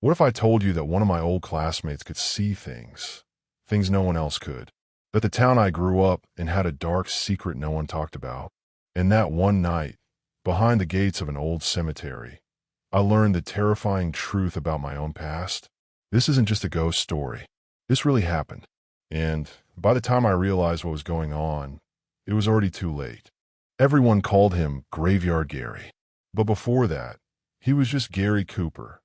What if I told you that one of my old classmates could see things, things no one else could? That the town I grew up in had a dark secret no one talked about. And that one night, behind the gates of an old cemetery, I learned the terrifying truth about my own past. This isn't just a ghost story. This really happened. And by the time I realized what was going on, it was already too late. Everyone called him Graveyard Gary. But before that, he was just Gary Cooper,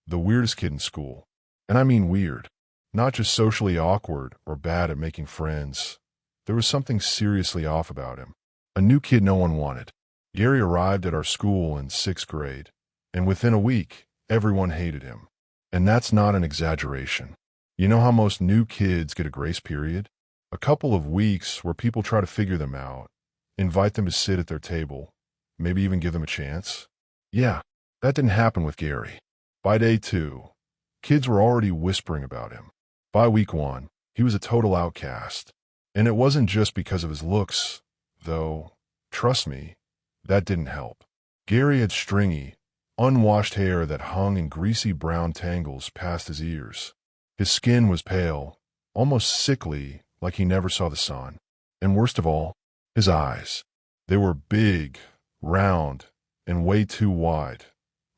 the weirdest kid in school. And I mean weird, not just socially awkward or bad at making friends. There was something seriously off about him. A new kid no one wanted. Gary arrived at our school in 6th grade, and within a week, everyone hated him. And that's not an exaggeration. You know how most new kids get a grace period? A couple of weeks where people try to figure them out, invite them to sit at their table, maybe even give them a chance? Yeah, that didn't happen with Gary. By day 2, kids were already whispering about him. By week 1, he was a total outcast. And it wasn't just because of his looks, though, trust me, that didn't help. Gary had stringy, unwashed hair that hung in greasy brown tangles past his ears. His skin was pale, almost sickly, like he never saw the sun. And worst of all, his eyes. They were big, round, and way too wide,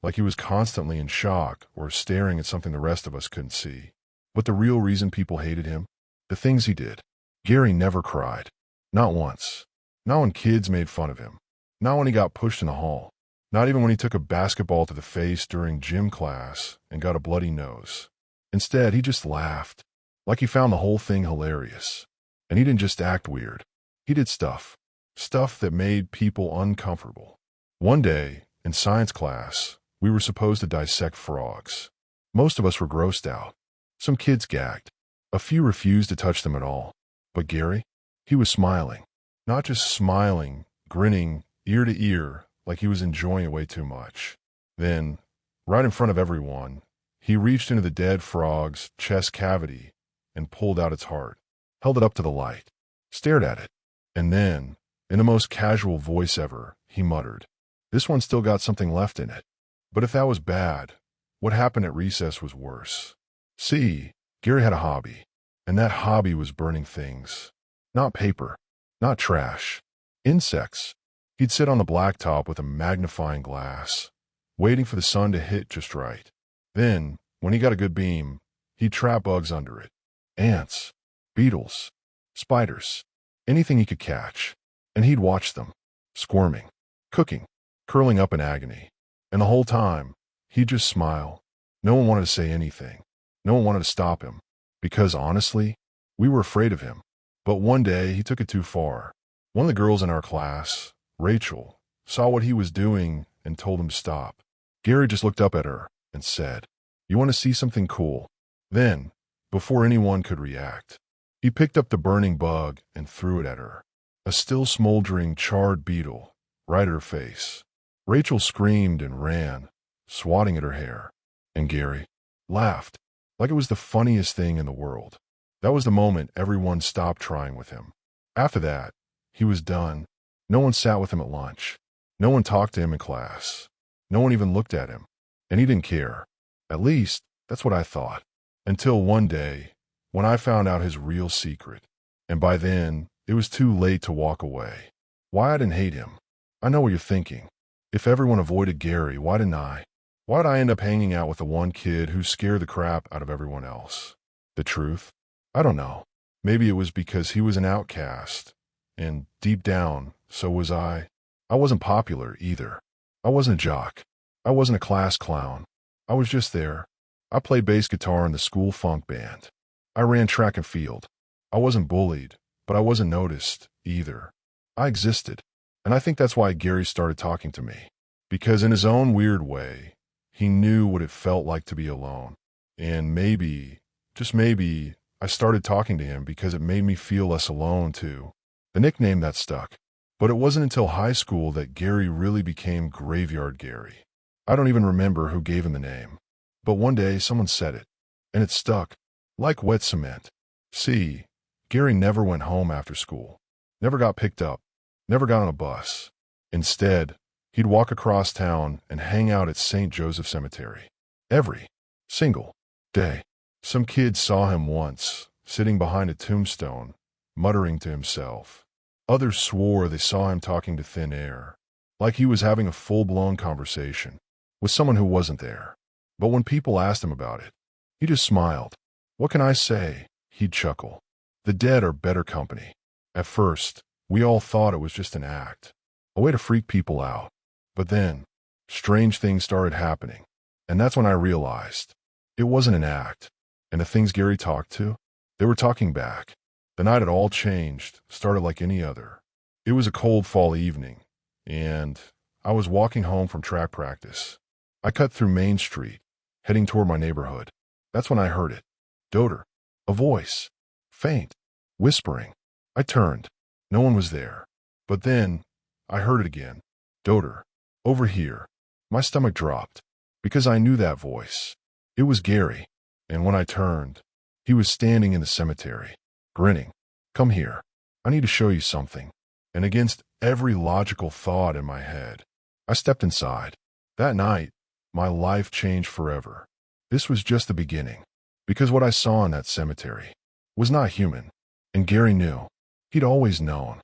like he was constantly in shock or staring at something the rest of us couldn't see. But the real reason people hated him? The things he did. Gary never cried. Not once. Not when kids made fun of him. Not when he got pushed in the hall. Not even when he took a basketball to the face during gym class and got a bloody nose. Instead, he just laughed, like he found the whole thing hilarious. And he didn't just act weird. He did stuff. Stuff that made people uncomfortable. One day, in science class, we were supposed to dissect frogs. Most of us were grossed out. Some kids gagged. A few refused to touch them at all. But Gary? He was smiling. Not just smiling, grinning, ear to ear, like he was enjoying it way too much. Then, right in front of everyone, he reached into the dead frog's chest cavity and pulled out its heart, held it up to the light, stared at it, and then, in the most casual voice ever, he muttered, "This one's still got something left in it." But if that was bad, what happened at recess was worse. See, Gary had a hobby, and that hobby was burning things. Not paper, not trash, insects. He'd sit on the blacktop with a magnifying glass, waiting for the sun to hit just right. Then, when he got a good beam, he'd trap bugs under it. Ants, beetles, spiders, anything he could catch. And he'd watch them, squirming, cooking, curling up in agony. And the whole time, he'd just smile. No one wanted to say anything. No one wanted to stop him. Because honestly, we were afraid of him. But one day, he took it too far. One of the girls in our class, Rachel, saw what he was doing and told him to stop. Gary just looked up at her and said, "You want to see something cool?" Then, before anyone could react, he picked up the burning bug and threw it at her. A still smoldering, charred beetle, right at her face. Rachel screamed and ran, swatting at her hair. And Gary laughed, like it was the funniest thing in the world. That was the moment everyone stopped trying with him. After that, he was done. No one sat with him at lunch. No one talked to him in class. No one even looked at him. And he didn't care. At least, that's what I thought. Until one day, when I found out his real secret. And by then, it was too late to walk away. Why I didn't hate him? I know what you're thinking. If everyone avoided Gary, why didn't I? Why did I end up hanging out with the one kid who scared the crap out of everyone else? The truth? I don't know. Maybe it was because he was an outcast. And deep down, so was I. I wasn't popular either. I wasn't a jock. I wasn't a class clown. I was just there. I played bass guitar in the school funk band. I ran track and field. I wasn't bullied, but I wasn't noticed either. I existed. And I think that's why Gary started talking to me. Because in his own weird way, he knew what it felt like to be alone. And maybe, just maybe, I started talking to him because it made me feel less alone too. The nickname that stuck. But it wasn't until high school that Gary really became Graveyard Gary. I don't even remember who gave him the name. But one day someone said it, and it stuck, like wet cement. See, Gary never went home after school, never got picked up, never got on a bus. Instead, he'd walk across town and hang out at St. Joseph Cemetery. Every Single day. Some kid saw him once, sitting behind a tombstone, muttering to himself. Others swore they saw him talking to thin air, like he was having a full-blown conversation with someone who wasn't there. But when people asked him about it, he just smiled. "What can I say?" he'd chuckle. The dead are better company. At first, we all thought it was just an act, a way to freak people out. But then, strange things started happening, and that's when I realized it wasn't an act. And the things Gary talked to, they were talking back. The night it all changed started like any other. It was a cold fall evening, and I was walking home from track practice. I cut through Main Street, heading toward my neighborhood. That's when I heard it. Doter. A voice. Faint. Whispering. I turned. No one was there. But then, I heard it again. Doter. Over here. My stomach dropped, because I knew that voice. It was Gary, and when I turned, he was standing in the cemetery, grinning. "Come here. I need to show you something." And against every logical thought in my head, I stepped inside. That night, my life changed forever. This was just the beginning, because what I saw in that cemetery was not human, and Gary knew. He'd always known.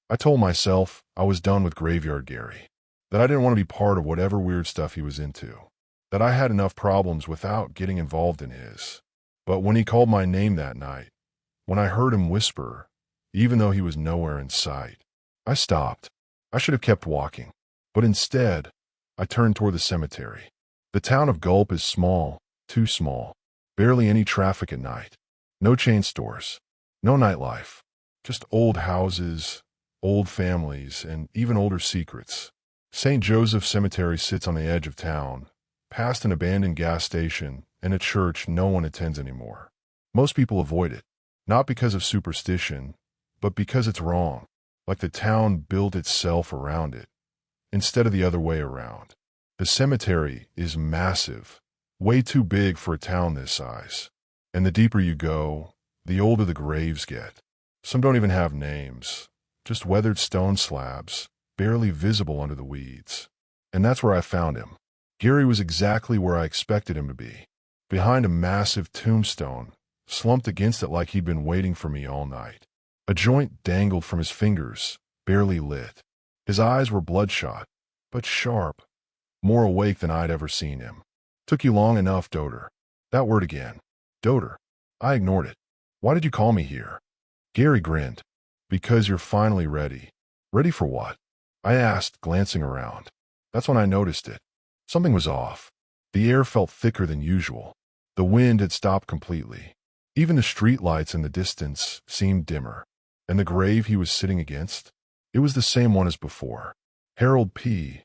I told myself I was done with Graveyard Gary, that I didn't want to be part of whatever weird stuff he was into, that I had enough problems without getting involved in his. But when he called my name that night, when I heard him whisper, even though he was nowhere in sight, I stopped. I should have kept walking, but instead, I turned toward the cemetery. The town of Gulp is small, too small. Barely any traffic at night. No chain stores. No nightlife. Just old houses, old families, and even older secrets. St. Joseph Cemetery sits on the edge of town, past an abandoned gas station and a church no one attends anymore. Most people avoid it, not because of superstition, but because it's wrong, like the town built itself around it, instead of the other way around. The cemetery is massive, way too big for a town this size. And the deeper you go, the older the graves get. Some don't even have names, just weathered stone slabs, barely visible under the weeds. And that's where I found him. Gary was exactly where I expected him to be, behind a massive tombstone, slumped against it like he'd been waiting for me all night. A joint dangled from his fingers, barely lit. His eyes were bloodshot, but sharp, more awake than I'd ever seen him. "Took you long enough, Doter." That word again. Doter. I ignored it. "Why did you call me here?" Gary grinned. "Because you're finally ready." "Ready for what?" I asked, glancing around. That's when I noticed it. Something was off. The air felt thicker than usual. The wind had stopped completely. Even the street lights in the distance seemed dimmer. And the grave he was sitting against? It was the same one as before. Harold P.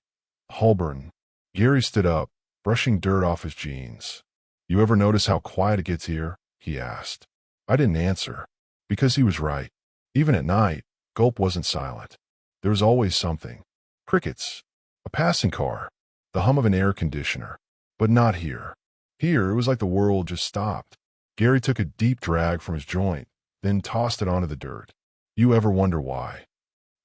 Holborn. Gary stood up, brushing dirt off his jeans. "You ever notice how quiet it gets here?" he asked. I didn't answer, because he was right. Even at night, Gulp wasn't silent. There was always something. Crickets. A passing car. The hum of an air conditioner. But not here. Here, it was like the world just stopped. Gary took a deep drag from his joint, then tossed it onto the dirt. "You ever wonder why?"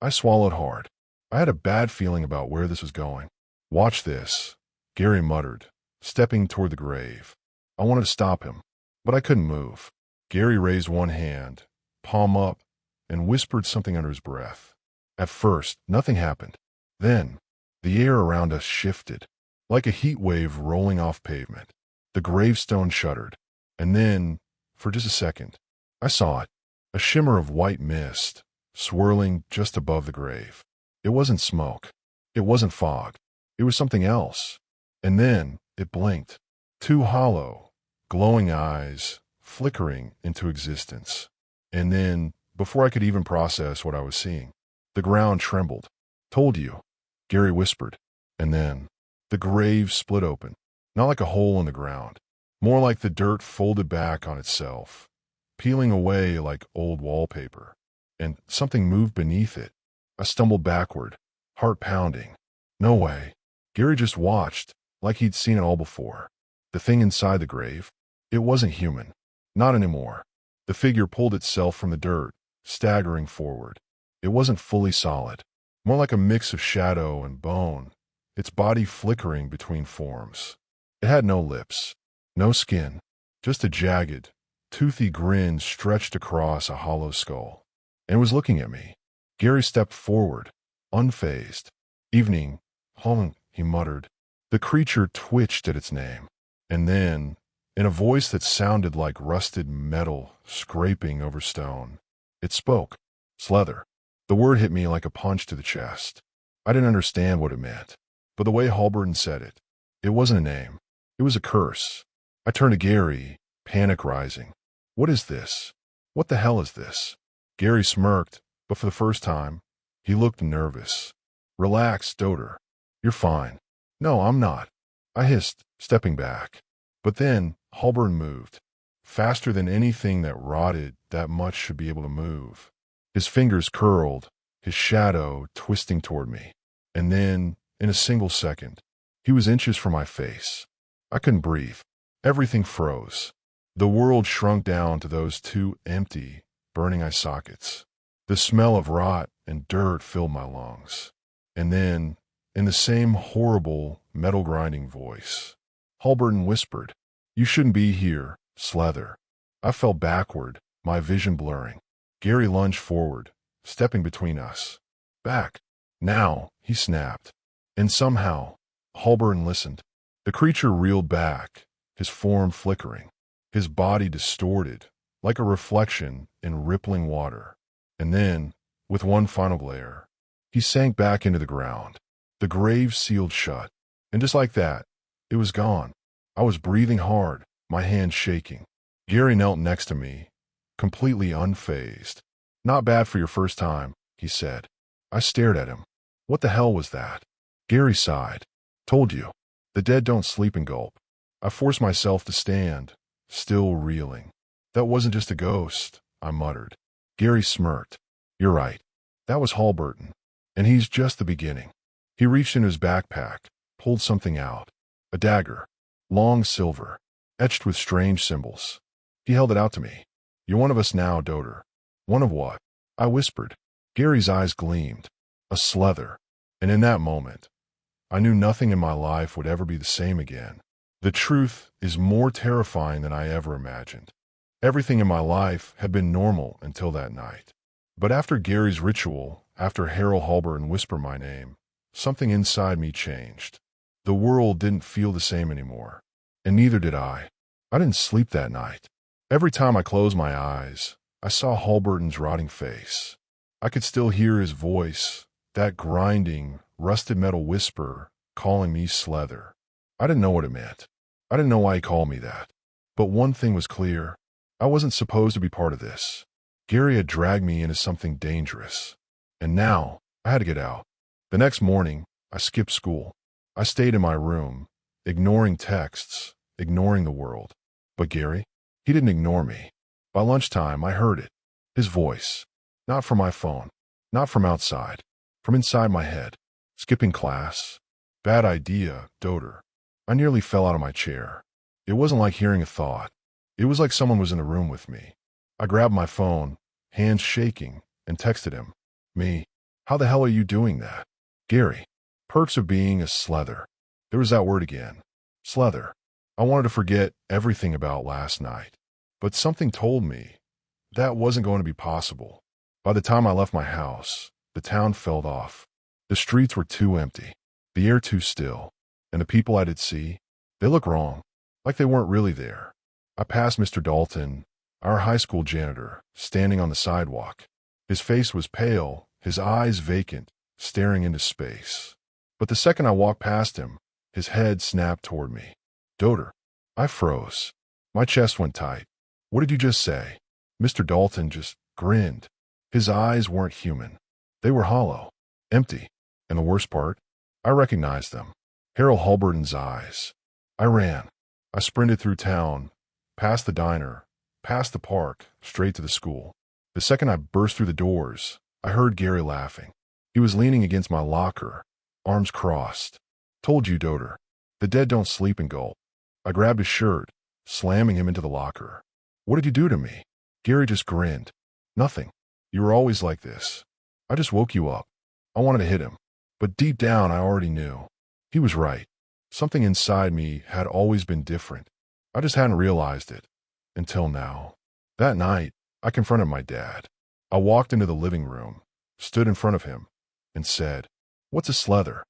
I swallowed hard. I had a bad feeling about where this was going. "Watch this," Gary muttered, stepping toward the grave. I wanted to stop him, but I couldn't move. Gary raised one hand, palm up, and whispered something under his breath. At first, nothing happened. Then, the air around us shifted, like a heat wave rolling off pavement. The gravestone shuddered, and then, for just a second, I saw it, a shimmer of white mist, swirling just above the grave. It wasn't smoke. It wasn't fog. It was something else. And then, it blinked. Two hollow, glowing eyes, flickering into existence. And then, before I could even process what I was seeing, the ground trembled. "Told you," Gary whispered. And then, the grave split open, not like a hole in the ground, more like the dirt folded back on itself, peeling away like old wallpaper. And something moved beneath it. I stumbled backward, heart pounding. No way. Gary just watched, like he'd seen it all before. The thing inside the grave, it wasn't human. Not anymore. The figure pulled itself from the dirt, staggering forward. It wasn't fully solid, more like a mix of shadow and bone, its body flickering between forms. It had no lips, No skin, just a jagged, toothy grin stretched across a hollow skull, and was looking at me. Gary stepped forward, unfazed. Evening, home, he muttered. The creature twitched at its name, and then, in a voice that sounded like rusted metal scraping over stone, it spoke. Slether. The word hit me like a punch to the chest. I didn't understand what it meant, but the way Halberton said it, it wasn't a name. It was a curse. I turned to Gary, panic rising. What is this? What the hell is this? Gary smirked, but for the first time, he looked nervous. Relax, Doter. You're fine. No, I'm not. I hissed, stepping back. But then, Halberton moved. Faster than anything that rotted that much should be able to move. His fingers curled, his shadow twisting toward me. And then, in a single second, he was inches from my face. I couldn't breathe. Everything froze. The world shrunk down to those two empty, burning eye sockets. The smell of rot and dirt filled my lungs. And then, in the same horrible, metal-grinding voice, Halberton whispered, "You shouldn't be here, Slether." I fell backward, my vision blurring. Gary lunged forward, stepping between us. "Back. Now," he snapped. And somehow, Halberton listened. The creature reeled back, his form flickering, his body distorted, like a reflection in rippling water. And then, with one final glare, he sank back into the ground. The grave sealed shut, and just like that, it was gone. I was breathing hard, my hands shaking. Gary knelt next to me, completely unfazed. "Not bad for your first time," he said. I stared at him. What the hell was that? Gary sighed. "Told you. The dead don't sleep and gulp." I forced myself to stand, still reeling. "That wasn't just a ghost," I muttered. Gary smirked. "You're right. That was Halberton. And he's just the beginning." He reached into his backpack, pulled something out. A dagger. Long silver, etched with strange symbols. He held it out to me. "You're one of us now, Doter." "One of what?" I whispered. Gary's eyes gleamed. "A Slether." And in that moment, I knew nothing in my life would ever be the same again. The truth is more terrifying than I ever imagined. Everything in my life had been normal until that night. But after Gary's ritual, after Harold Halberton whispered my name, something inside me changed. The world didn't feel the same anymore, and neither did I. I didn't sleep that night. Every time I closed my eyes, I saw Halberton's rotting face. I could still hear his voice, that grinding, rusted metal whisper calling me Slether. I didn't know what it meant. I didn't know why he called me that. But one thing was clear. I wasn't supposed to be part of this. Gary had dragged me into something dangerous. And now, I had to get out. The next morning, I skipped school. I stayed in my room, ignoring texts, ignoring the world. But Gary, he didn't ignore me. By lunchtime, I heard it. His voice. Not from my phone. Not from outside. From inside my head. Skipping class. Bad idea, Doter. I nearly fell out of my chair. It wasn't like hearing a thought. It was like someone was in the room with me. I grabbed my phone, hands shaking, and texted him. "Me. How the hell are you doing that?" "Gary. Perks of being a Slether." There was that word again. Slether. I wanted to forget everything about last night. But something told me that wasn't going to be possible. By the time I left my house, the town felt off. The streets were too empty, the air too still, and the people I did see, they looked wrong, like they weren't really there. I passed Mr. Dalton, our high school janitor, standing on the sidewalk. His face was pale, his eyes vacant, staring into space. But the second I walked past him, his head snapped toward me. "Doter." I froze. My chest went tight. "What did you just say?" Mr. Dalton just grinned. His eyes weren't human. They were hollow, empty. And the worst part, I recognized them. Harold Halberton's eyes. I ran. I sprinted through town, past the diner, past the park, straight to the school. The second I burst through the doors, I heard Gary laughing. He was leaning against my locker, arms crossed. "Told you, Doter. The dead don't sleep and gulp." I grabbed his shirt, slamming him into the locker. "What did you do to me?" Gary just grinned. "Nothing. You were always like this. I just woke you up." I wanted to hit him, but deep down I already knew. He was right. Something inside me had always been different. I just hadn't realized it until now. That night, I confronted my dad. I walked into the living room, stood in front of him, and said, "What's a slether?"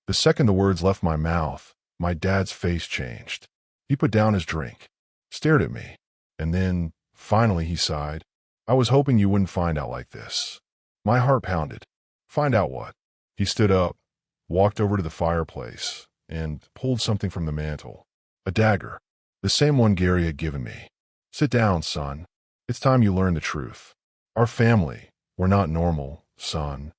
The second the words left my mouth, my dad's face changed. He put down his drink, stared at me, and then, finally, he sighed. "I was hoping you wouldn't find out like this." My heart pounded. Find out what? He stood up, walked over to the fireplace, and pulled something from the mantel. A dagger. The same one Gary had given me. "Sit down, son. It's time you learn the truth. Our family, we're not normal, son.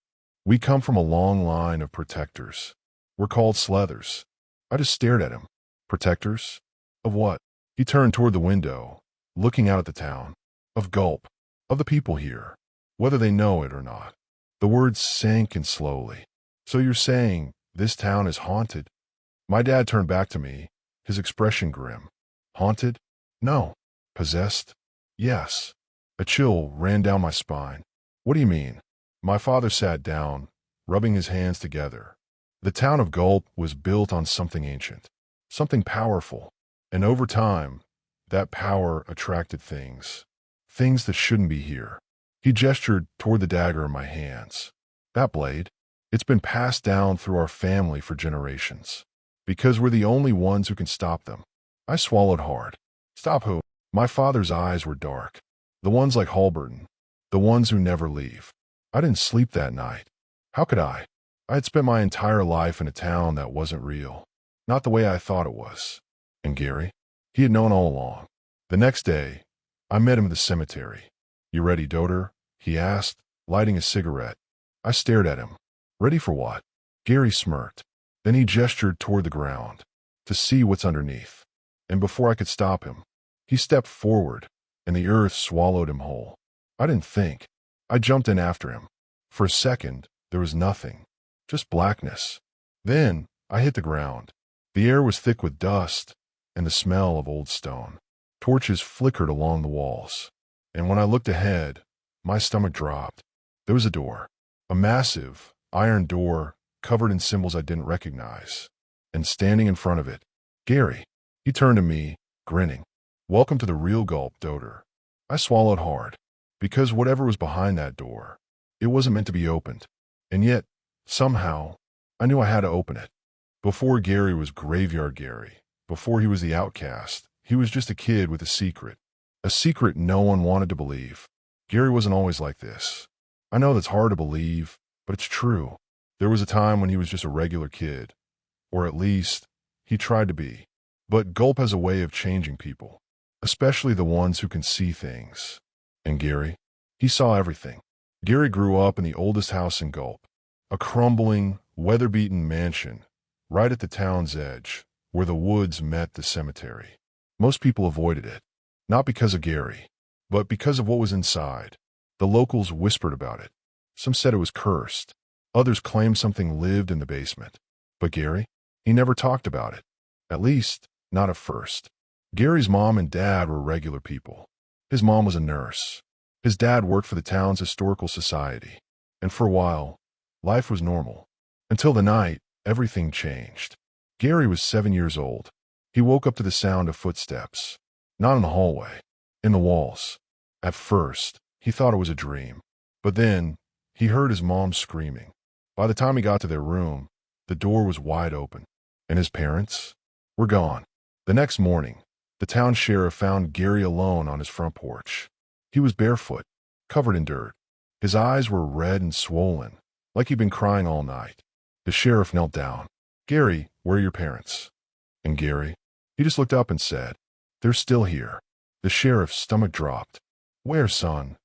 We come from a long line of protectors. We're called slethers." I just stared at him. Protectors? Of what? He turned toward the window, looking out at the town. Of Gulp. Of the people here. Whether they know it or not. The words sank in slowly. "So you're saying this town is haunted?" My dad turned back to me, his expression grim. "Haunted? No. Possessed? Yes." A chill ran down my spine. "What do you mean?" My father sat down, rubbing his hands together. The town of Gulp was built on something ancient, something powerful, and over time, that power attracted things that shouldn't be here. He gestured toward the dagger in my hands. "That blade, it's been passed down through our family for generations, because we're the only ones who can stop them." I swallowed hard. "Stop who?" My father's eyes were dark. "The ones like Halberton, the ones who never leave." I didn't sleep that night. How could I? I had spent my entire life in a town that wasn't real, not the way I thought it was. And Gary? He had known all along. The next day, I met him at the cemetery. "You ready, Doter?" he asked, lighting a cigarette. I stared at him. "Ready for what?" Gary smirked. Then he gestured toward the ground, to see what's underneath. And before I could stop him, he stepped forward, and the earth swallowed him whole. I didn't think. I jumped in after him. For a second, there was nothing, just blackness. Then I hit the ground. The air was thick with dust and the smell of old stone. Torches flickered along the walls. And when I looked ahead, my stomach dropped. There was a door, a massive iron door covered in symbols I didn't recognize. And standing in front of it, Gary. He turned to me, grinning. "Welcome to the real Gulp, Doter." I swallowed hard, because whatever was behind that door, it wasn't meant to be opened. And yet, somehow, I knew I had to open it. Before Gary was Graveyard Gary, before he was the outcast, he was just a kid with a secret no one wanted to believe. Gary wasn't always like this. I know that's hard to believe, but it's true. There was a time when he was just a regular kid, or at least, he tried to be. But Gulp has a way of changing people, especially the ones who can see things. And Gary? He saw everything. Gary grew up in the oldest house in Gulp, a crumbling, weather-beaten mansion, right at the town's edge, where the woods met the cemetery. Most people avoided it, not because of Gary, but because of what was inside. The locals whispered about it. Some said it was cursed. Others claimed something lived in the basement. But Gary? He never talked about it. At least, not at first. Gary's mom and dad were regular people. His mom was a nurse. His dad worked for the town's historical society. And for a while, life was normal. Until the night, everything changed. Gary was 7 years old. He woke up to the sound of footsteps. Not in the hallway, in the walls. At first, he thought it was a dream. But then, he heard his mom screaming. By the time he got to their room, the door was wide open. And his parents were gone. The next morning, the town sheriff found Gary alone on his front porch. He was barefoot, covered in dirt. His eyes were red and swollen, like he'd been crying all night. The sheriff knelt down. "Gary, where are your parents?" And Gary? He just looked up and said, "They're still here." The sheriff's stomach dropped. "Where, son?"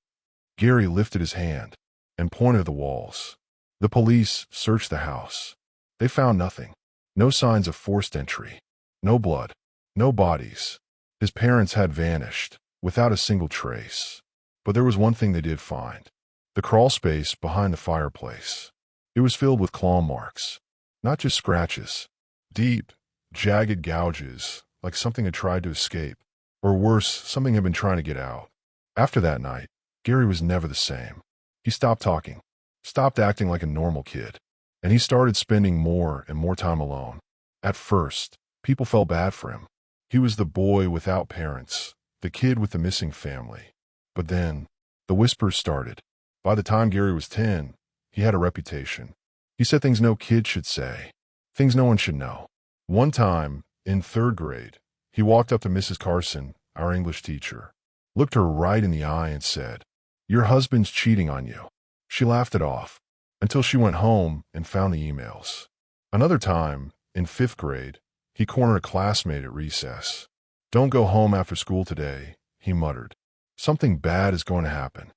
Gary lifted his hand and pointed at the walls. The police searched the house. They found nothing. No signs of forced entry. No blood. No bodies. His parents had vanished, without a single trace. But there was one thing they did find. The crawl space behind the fireplace. It was filled with claw marks. Not just scratches. Deep, jagged gouges, like something had tried to escape. Or worse, something had been trying to get out. After that night, Gary was never the same. He stopped talking, stopped acting like a normal kid, and he started spending more and more time alone. At first, people felt bad for him. He was the boy without parents, the kid with the missing family. But then, the whispers started. By the time Gary was 10, he had a reputation. He said things no kid should say, things no one should know. One time, in 3rd grade, he walked up to Mrs. Carson, our English teacher, looked her right in the eye and said, "Your husband's cheating on you." She laughed it off, until she went home and found the emails. Another time, in 5th grade, he cornered a classmate at recess. "Don't go home after school today," he muttered. "Something bad is going to happen."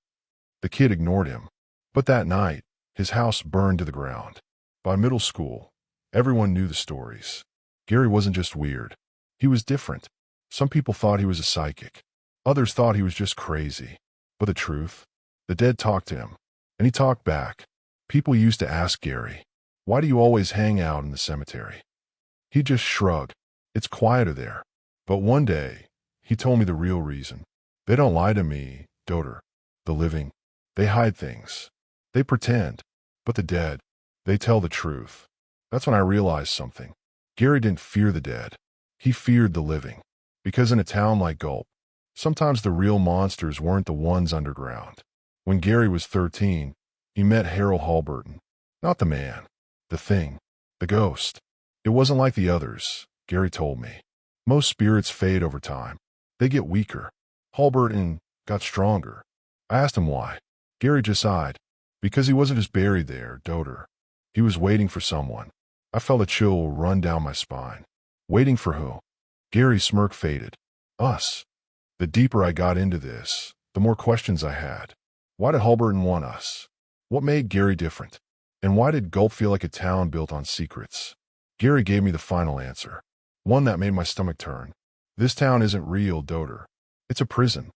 The kid ignored him. But that night, his house burned to the ground. By middle school, everyone knew the stories. Gary wasn't just weird. He was different. Some people thought he was a psychic. Others thought he was just crazy. But the truth? The dead talked to him, and he talked back. People used to ask Gary, "Why do you always hang out in the cemetery?" He'd just shrug. "It's quieter there." But one day, he told me the real reason. "They don't lie to me, Doter. The living, they hide things. They pretend. But the dead, they tell the truth." That's when I realized something. Gary didn't fear the dead. He feared the living. Because in a town like Gulp, sometimes the real monsters weren't the ones underground. When Gary was 13, he met Harold Halberton. Not the man. The thing. The ghost. It wasn't like the others, Gary told me. Most spirits fade over time. They get weaker. Halberton got stronger. I asked him why. Gary just sighed. Because he wasn't just buried there, Doter. He was waiting for someone. I felt a chill run down my spine. Waiting for who? Gary's smirk faded. Us. The deeper I got into this, the more questions I had. Why did Halberton want us? What made Gary different? And why did Gulp feel like a town built on secrets? Gary gave me the final answer. One that made my stomach turn. This town isn't real, Doter. It's a prison.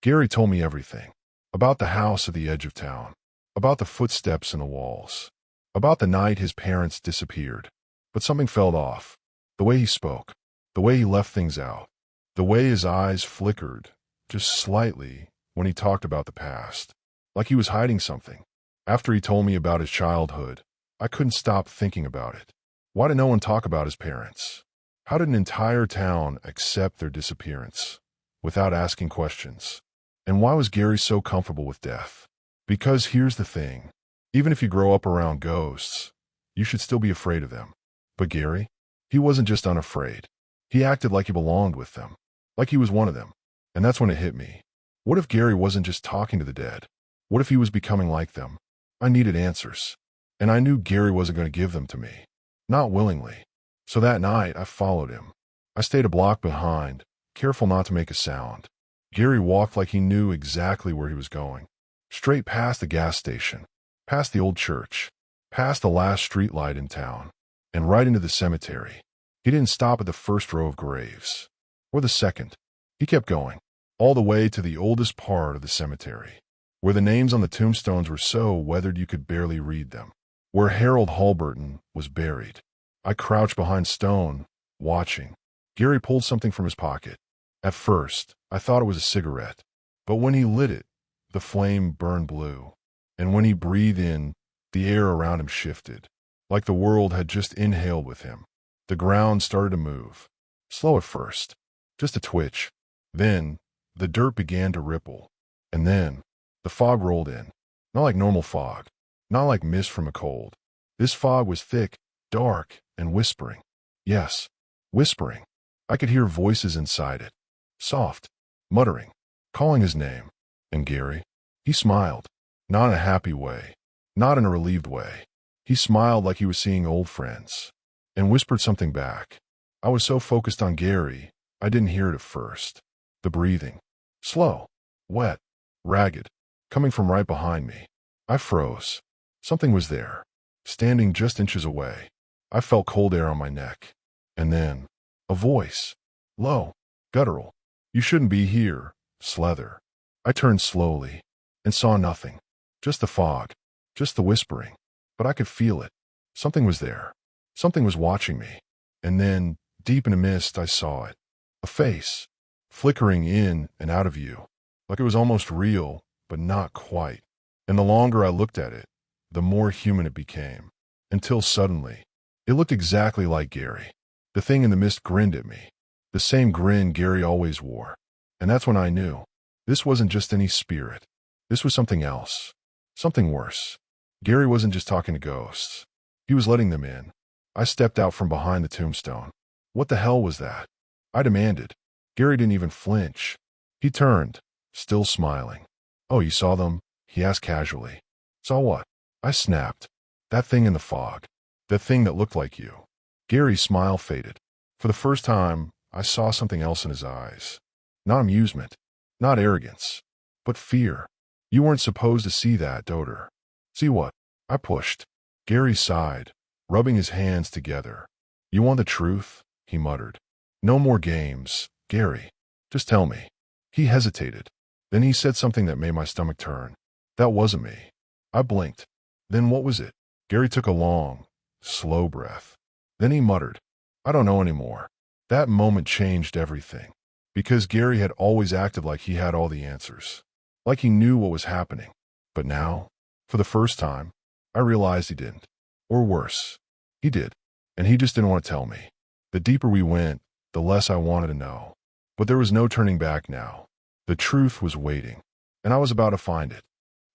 Gary told me everything. About the house at the edge of town. About the footsteps in the walls. About the night his parents disappeared. But something fell off. The way he spoke. The way he left things out. The way his eyes flickered, just slightly, when he talked about the past. Like he was hiding something. After he told me about his childhood, I couldn't stop thinking about it. Why did no one talk about his parents? How did an entire town accept their disappearance, without asking questions? And why was Gary so comfortable with death? Because here's the thing. Even if you grow up around ghosts, you should still be afraid of them. But Gary? He wasn't just unafraid. He acted like he belonged with them. Like he was one of them. And that's when it hit me. What if Gary wasn't just talking to the dead? What if he was becoming like them? I needed answers. And I knew Gary wasn't going to give them to me. Not willingly. So that night, I followed him. I stayed a block behind, careful not to make a sound. Gary walked like he knew exactly where he was going. Straight past the gas station. Past the old church. Past the last streetlight in town. And right into the cemetery. He didn't stop at the first row of graves. Or the second. He kept going. All the way to the oldest part of the cemetery. Where the names on the tombstones were so weathered you could barely read them. Where Harold Halberton was buried. I crouched behind stone, watching. Gary pulled something from his pocket. At first, I thought it was a cigarette. But when he lit it, the flame burned blue. And when he breathed in, the air around him shifted. Like the world had just inhaled with him. The ground started to move. Slow at first. Just a twitch. Then, the dirt began to ripple. And then, the fog rolled in. Not like normal fog. Not like mist from a cold. This fog was thick, dark, and whispering. Yes, whispering. I could hear voices inside it. Soft, muttering, calling his name. And Gary? He smiled. Not in a happy way. Not in a relieved way. He smiled like he was seeing old friends. And whispered something back. I was so focused on Gary, I didn't hear it at first. The breathing. Slow. Wet. Ragged. Coming from right behind me. I froze. Something was there. Standing just inches away. I felt cold air on my neck. And then, a voice. Low. Guttural. You shouldn't be here, Slether. I turned slowly. And saw nothing. Just the fog. Just the whispering. But I could feel it. Something was there. Something was watching me. And then, deep in the mist, I saw it. A face. Flickering in and out of view. Like it was almost real, but not quite. And the longer I looked at it, the more human it became. Until suddenly, it looked exactly like Gary. The thing in the mist grinned at me. The same grin Gary always wore. And that's when I knew. This wasn't just any spirit. This was something else. Something worse. Gary wasn't just talking to ghosts. He was letting them in. I stepped out from behind the tombstone. What the hell was that? I demanded. Gary didn't even flinch. He turned, still smiling. Oh, you saw them? He asked casually. Saw what? I snapped. That thing in the fog. The thing that looked like you. Gary's smile faded. For the first time, I saw something else in his eyes. Not amusement, not arrogance, but fear. You weren't supposed to see that, Doter. See what? I pushed. Gary sighed, rubbing his hands together. You want the truth? He muttered. No more games, Gary. Just tell me. He hesitated. Then he said something that made my stomach turn. That wasn't me. I blinked. Then what was it? Gary took a long, slow breath. Then he muttered, I don't know anymore. That moment changed everything. Because Gary had always acted like he had all the answers. Like he knew what was happening. But now, for the first time, I realized he didn't. Or worse, he did. And he just didn't want to tell me. The deeper we went, the less I wanted to know. But there was no turning back now. The truth was waiting. And I was about to find it.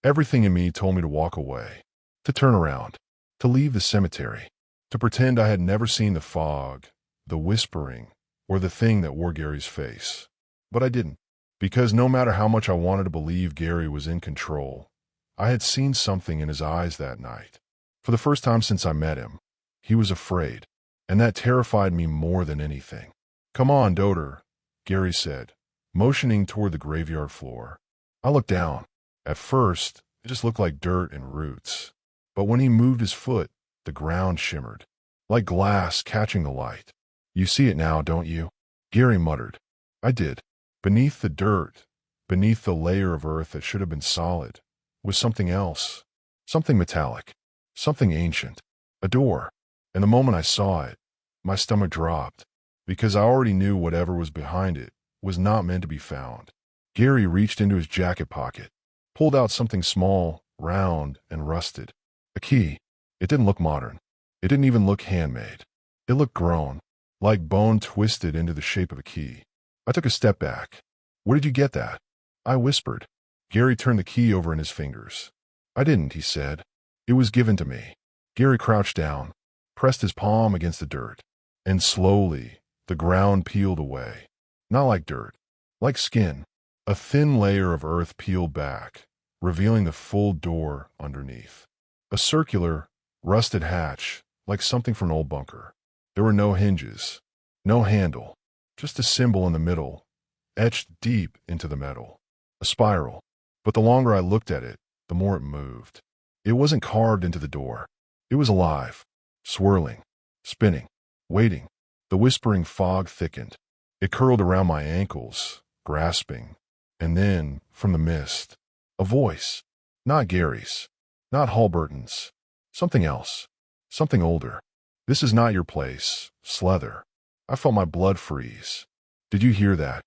Everything in me told me to walk away. To turn around. To leave the cemetery. To pretend I had never seen the fog, the whispering, or the thing that wore Gary's face. But I didn't. Because no matter how much I wanted to believe Gary was in control, I had seen something in his eyes that night. For the first time since I met him, he was afraid. And that terrified me more than anything. Come on, Doter, Gary said, motioning toward the graveyard floor. I looked down. At first, it just looked like dirt and roots. But when he moved his foot, the ground shimmered, like glass catching the light. You see it now, don't you? Gary muttered. I did. Beneath the dirt, beneath the layer of earth that should have been solid, was something else. Something metallic. Something ancient. A door. And the moment I saw it, my stomach dropped, because I already knew whatever was behind it was not meant to be found. Gary reached into his jacket pocket, pulled out something small, round, and rusted. A key. It didn't look modern. It didn't even look handmade. It looked grown, like bone twisted into the shape of a key. I took a step back. Where did you get that? I whispered. Gary turned the key over in his fingers. I didn't, he said. It was given to me. Gary crouched down, pressed his palm against the dirt, and slowly, the ground peeled away. Not like dirt, like skin. A thin layer of earth peeled back, revealing the full door underneath. A circular, rusted hatch, like something from an old bunker. There were no hinges, no handle, just a symbol in the middle, etched deep into the metal. A spiral. But the longer I looked at it, the more it moved. It wasn't carved into the door. It was alive, swirling, spinning, waiting. The whispering fog thickened. It curled around my ankles, grasping. And then, from the mist, a voice. Not Gary's. Not Halberton's. Something else. Something older. This is not your place, Slether. I felt my blood freeze. Did you hear that?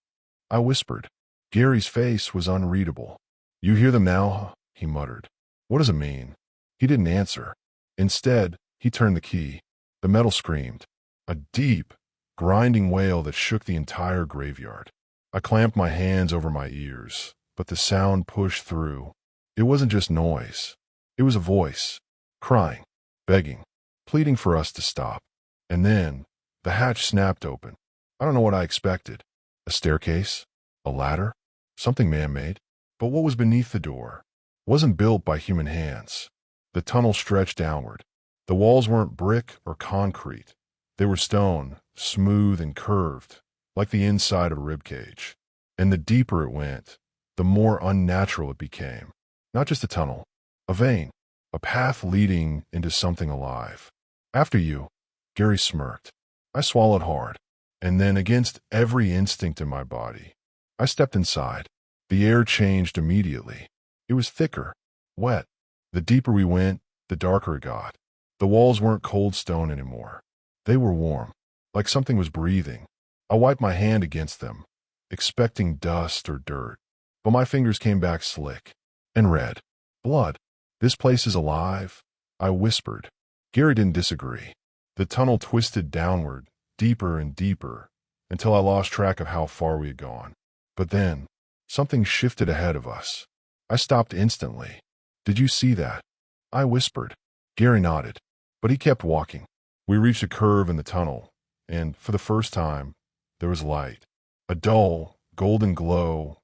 I whispered. Gary's face was unreadable. You hear them now? He muttered. What does it mean? He didn't answer. Instead, he turned the key. The metal screamed. A deep, grinding wail that shook the entire graveyard. I clamped my hands over my ears, but the sound pushed through. It wasn't just noise. It was a voice, crying, begging, pleading for us to stop. And then, the hatch snapped open. I don't know what I expected. A staircase? A ladder? Something man-made? But what was beneath the door wasn't built by human hands. The tunnel stretched downward. The walls weren't brick or concrete. They were stone, smooth and curved, like the inside of a ribcage. And the deeper it went, the more unnatural it became. Not just a tunnel, a vein, a path leading into something alive. After you, Gary smirked. I swallowed hard, and then against every instinct in my body, I stepped inside. The air changed immediately. It was thicker, wet. The deeper we went, the darker it got. The walls weren't cold stone anymore. They were warm, like something was breathing. I wiped my hand against them, expecting dust or dirt, but my fingers came back slick and red. Blood. This place is alive, I whispered. Gary didn't disagree. The tunnel twisted downward, deeper and deeper, until I lost track of how far we had gone. But then, something shifted ahead of us. I stopped instantly. "Did you see that?" I whispered. Gary nodded, but he kept walking. We reached a curve in the tunnel, and for the first time, there was light. A dull, golden glow,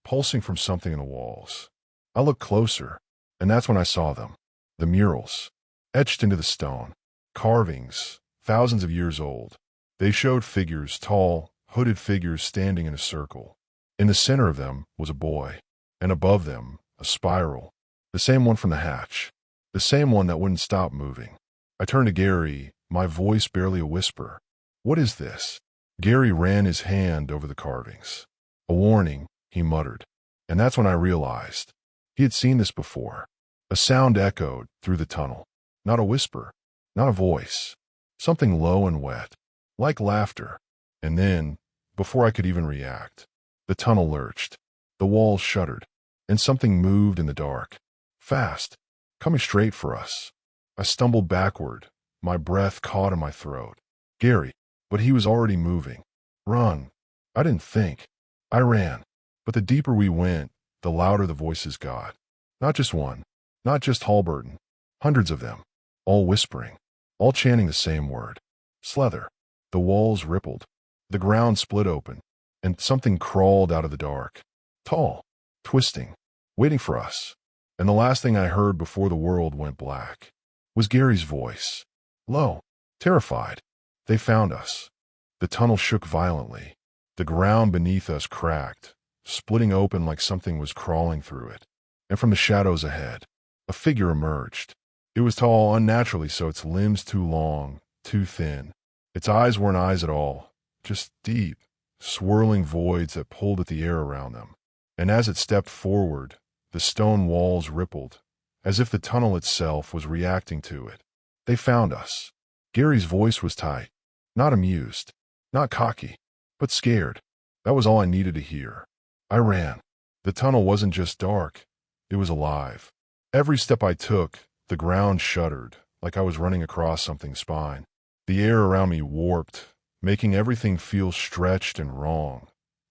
pulsing from something in the walls. I looked closer, and that's when I saw them. The murals, etched into the stone. Carvings, thousands of years old. They showed figures, tall, hooded figures standing in a circle. In the center of them was a boy, and above them, a spiral. The same one from the hatch. The same one that wouldn't stop moving. I turned to Gary, my voice barely a whisper. "What is this?" Gary ran his hand over the carvings. "A warning," he muttered. And that's when I realized he had seen this before. A sound echoed through the tunnel. Not a whisper, not a voice. Something low and wet, like laughter. And then, before I could even react, the tunnel lurched. The walls shuddered, and something moved in the dark. Fast, coming straight for us. I stumbled backward, my breath caught in my throat. Gary, but he was already moving. Run. I didn't think. I ran. But the deeper we went, the louder the voices got. Not just one, not just Halberton. Hundreds of them, all whispering, all chanting the same word. Slither. The walls rippled. The ground split open, and something crawled out of the dark. Tall, twisting, waiting for us. And the last thing I heard before the world went black was Gary's voice. Low, terrified. They found us. The tunnel shook violently. The ground beneath us cracked, splitting open like something was crawling through it. And from the shadows ahead, a figure emerged. It was tall, unnaturally so, its limbs too long, too thin. Its eyes weren't eyes at all, just deep, swirling voids that pulled at the air around them. And as it stepped forward, the stone walls rippled, as if the tunnel itself was reacting to it. They found us. Gary's voice was tight, not amused, not cocky, but scared. That was all I needed to hear. I ran. The tunnel wasn't just dark, it was alive. Every step I took, the ground shuddered, like I was running across something's spine. The air around me warped, making everything feel stretched and wrong,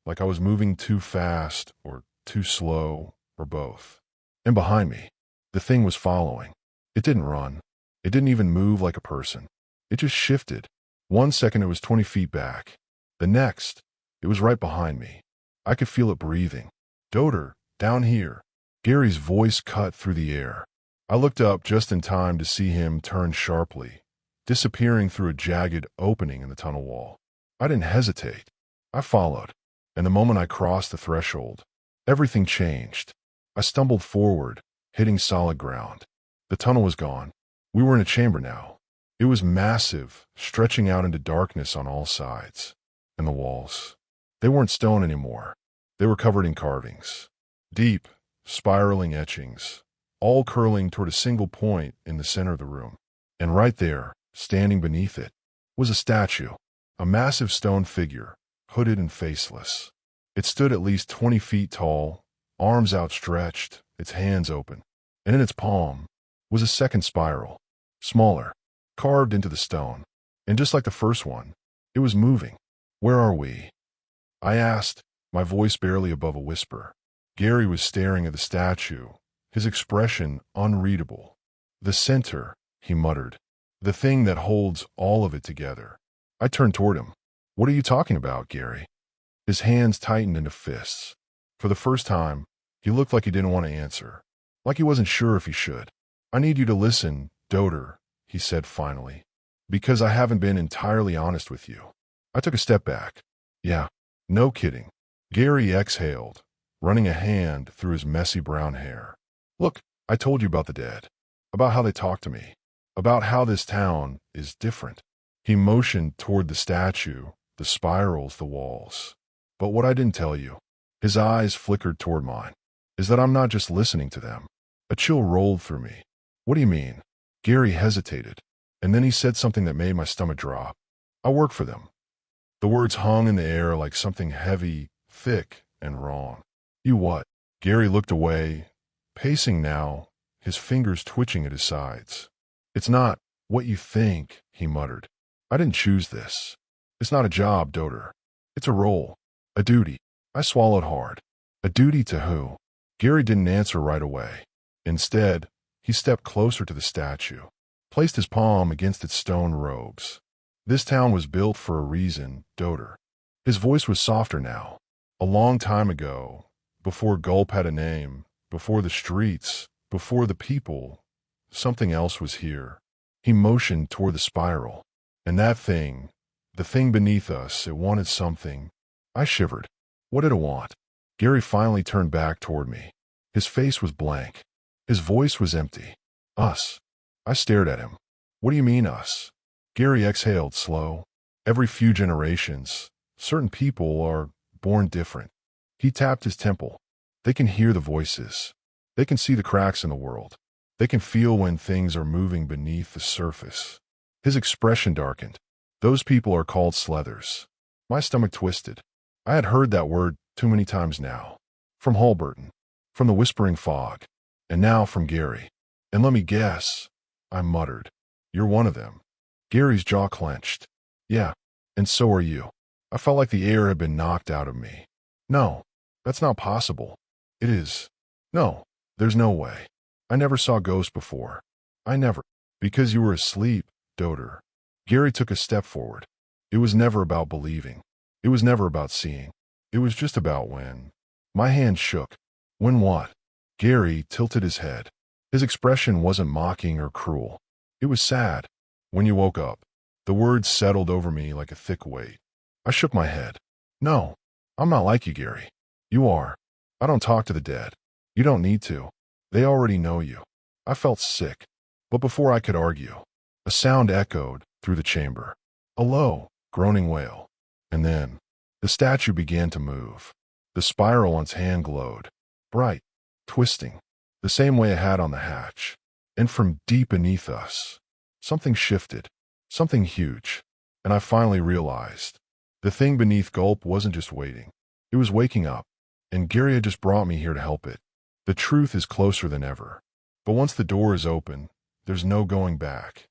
like I was moving too fast or too slow, or both. And behind me, the thing was following. It didn't run. It didn't even move like a person. It just shifted. 1 second it was 20 feet back. The next, it was right behind me. I could feel it breathing. "Doter, down here." Gary's voice cut through the air. I looked up just in time to see him turn sharply, disappearing through a jagged opening in the tunnel wall. I didn't hesitate. I followed. And the moment I crossed the threshold, everything changed. I stumbled forward, hitting solid ground. The tunnel was gone. We were in a chamber now. It was massive, stretching out into darkness on all sides. And the walls, they weren't stone anymore. They were covered in carvings. Deep, spiraling etchings, all curling toward a single point in the center of the room. And right there, standing beneath it, was a statue, a massive stone figure, hooded and faceless. It stood at least 20 feet tall, arms outstretched, its hands open, and in its palm was a second spiral, smaller, carved into the stone. And just like the first one, it was moving. "Where are we?" I asked, my voice barely above a whisper. Gary was staring at the statue, his expression unreadable. "The center," he muttered. "The thing that holds all of it together." I turned toward him. "What are you talking about, Gary?" His hands tightened into fists. For the first time, he looked like he didn't want to answer, like he wasn't sure if he should. "I need you to listen, Doter," he said finally, "because I haven't been entirely honest with you." I took a step back. "Yeah, no kidding." Gary exhaled, running a hand through his messy brown hair. "Look, I told you about the dead, about how they talk to me, about how this town is different." He motioned toward the statue, the spirals, the walls. "But what I didn't tell you," his eyes flickered toward mine, "is that I'm not just listening to them." A chill rolled through me. "What do you mean?" Gary hesitated, and then he said something that made my stomach drop. "I work for them." The words hung in the air like something heavy, thick, and wrong. "You what?" Gary looked away, pacing now, his fingers twitching at his sides. "It's not what you think," he muttered. "I didn't choose this. It's not a job, Doter. It's a role. A duty. I swallowed hard. A duty to who? Gary didn't answer right away. Instead, he stepped closer to the statue, placed his palm against its stone robes. This town was built for a reason, Doter. His voice was softer now. A long time ago, before Gulp had a name, before the streets, before the people, something else was here. He motioned toward the spiral. And that thing, the thing beneath us, it wanted something. I shivered. What did it want? Gary finally turned back toward me. His face was blank. His voice was empty. Us. I stared at him. What do you mean, us? Gary exhaled slow. Every few generations, certain people are born different. He tapped his temple. They can hear the voices. They can see the cracks in the world. They can feel when things are moving beneath the surface. His expression darkened. Those people are called slethers. My stomach twisted. I had heard that word too many times now. From Holberton. From the whispering fog. And now from Gary. And let me guess, I muttered. You're one of them. Gary's jaw clenched. Yeah, and so are you. I felt like the air had been knocked out of me. No, that's not possible. It is. No, there's no way. I never saw ghosts before. I never. Because you were asleep, Doter. Gary took a step forward. It was never about believing. It was never about seeing. It was just about when. My hand shook. When what? Gary tilted his head. His expression wasn't mocking or cruel. It was sad. When you woke up. The words settled over me like a thick weight. I shook my head. No, I'm not like you, Gary. You are. I don't talk to the dead. You don't need to. They already know you. I felt sick. But before I could argue, a sound echoed through the chamber. A low, groaning wail. And then, the statue began to move. The spiral on its hand glowed. Bright, twisting, the same way it had on the hatch. And from deep beneath us, something shifted. Something huge. And I finally realized. The thing beneath Gulp wasn't just waiting. It was waking up. And Gary had just brought me here to help it. The truth is closer than ever. But once the door is open, there's no going back.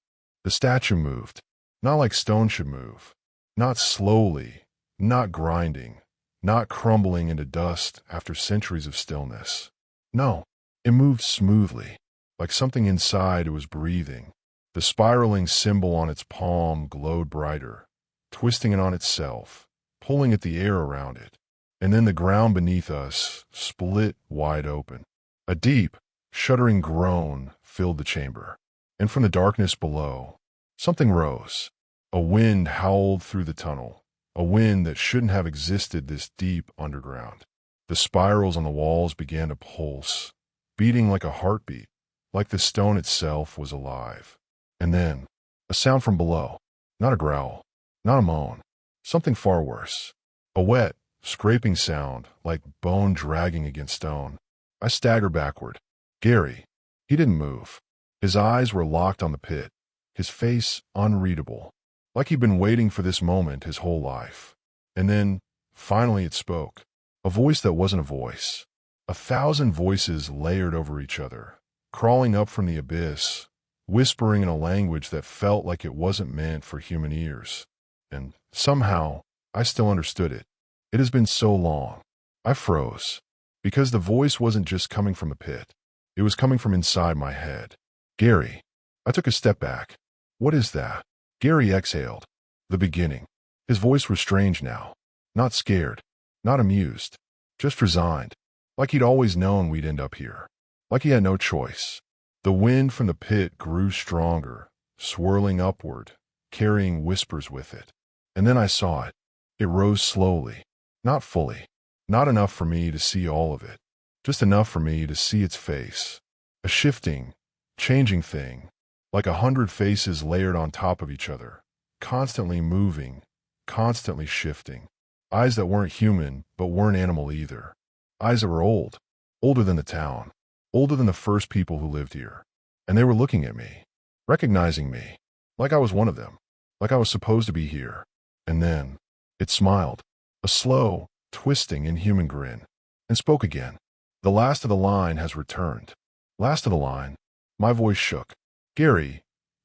The statue moved. Not like stone should move. Not slowly. Not grinding. Not crumbling into dust after centuries of stillness. No, it moved smoothly. Like something inside it was breathing. The spiraling symbol on its palm glowed brighter, twisting it on itself, pulling at the air around it. And then the ground beneath us split wide open. A deep, shuddering groan filled the chamber. And from the darkness below, something rose. A wind howled through the tunnel, a wind that shouldn't have existed this deep underground. The spirals on the walls began to pulse, beating like a heartbeat, like the stone itself was alive. And then, a sound from below. Not a growl, not a moan. Something far worse. A wet, scraping sound, like bone dragging against stone. I staggered backward. Gary. He didn't move. His eyes were locked on the pit, his face unreadable, like he'd been waiting for this moment his whole life. And then, finally it spoke. A voice that wasn't a voice. 1,000 voices layered over each other, crawling up from the abyss, whispering in a language that felt like it wasn't meant for human ears. And somehow, I still understood it. It has been so long. I froze. Because the voice wasn't just coming from the pit. It was coming from inside my head. Gary. I took a step back. What is that? Gary exhaled. The beginning. His voice was strange now. Not scared. Not amused. Just resigned. Like he'd always known we'd end up here. Like he had no choice. The wind from the pit grew stronger, swirling upward, carrying whispers with it. And then I saw it. It rose slowly. Not fully. Not enough for me to see all of it. Just enough for me to see its face. A shifting, changing thing. Like 100 faces layered on top of each other. Constantly moving. Constantly shifting. Eyes that weren't human, but weren't animal either. Eyes that were old. Older than the town. Older than the first people who lived here. And they were looking at me. Recognizing me. Like I was one of them. Like I was supposed to be here. And then, it smiled. A slow, twisting, inhuman grin. And spoke again. The last of the line has returned. Last of the line. My voice shook. Gary,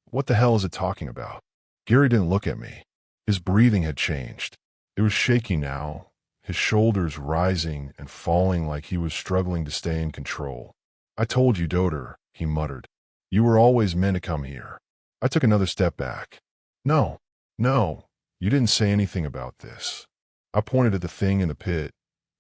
what the hell is it talking about? Gary didn't look at me. His breathing had changed. It was shaky now, his shoulders rising and falling like he was struggling to stay in control. "I told you, daughter," he muttered. "You were always meant to come here." I took another step back. "No, no, you didn't say anything about this." I pointed at the thing in the pit,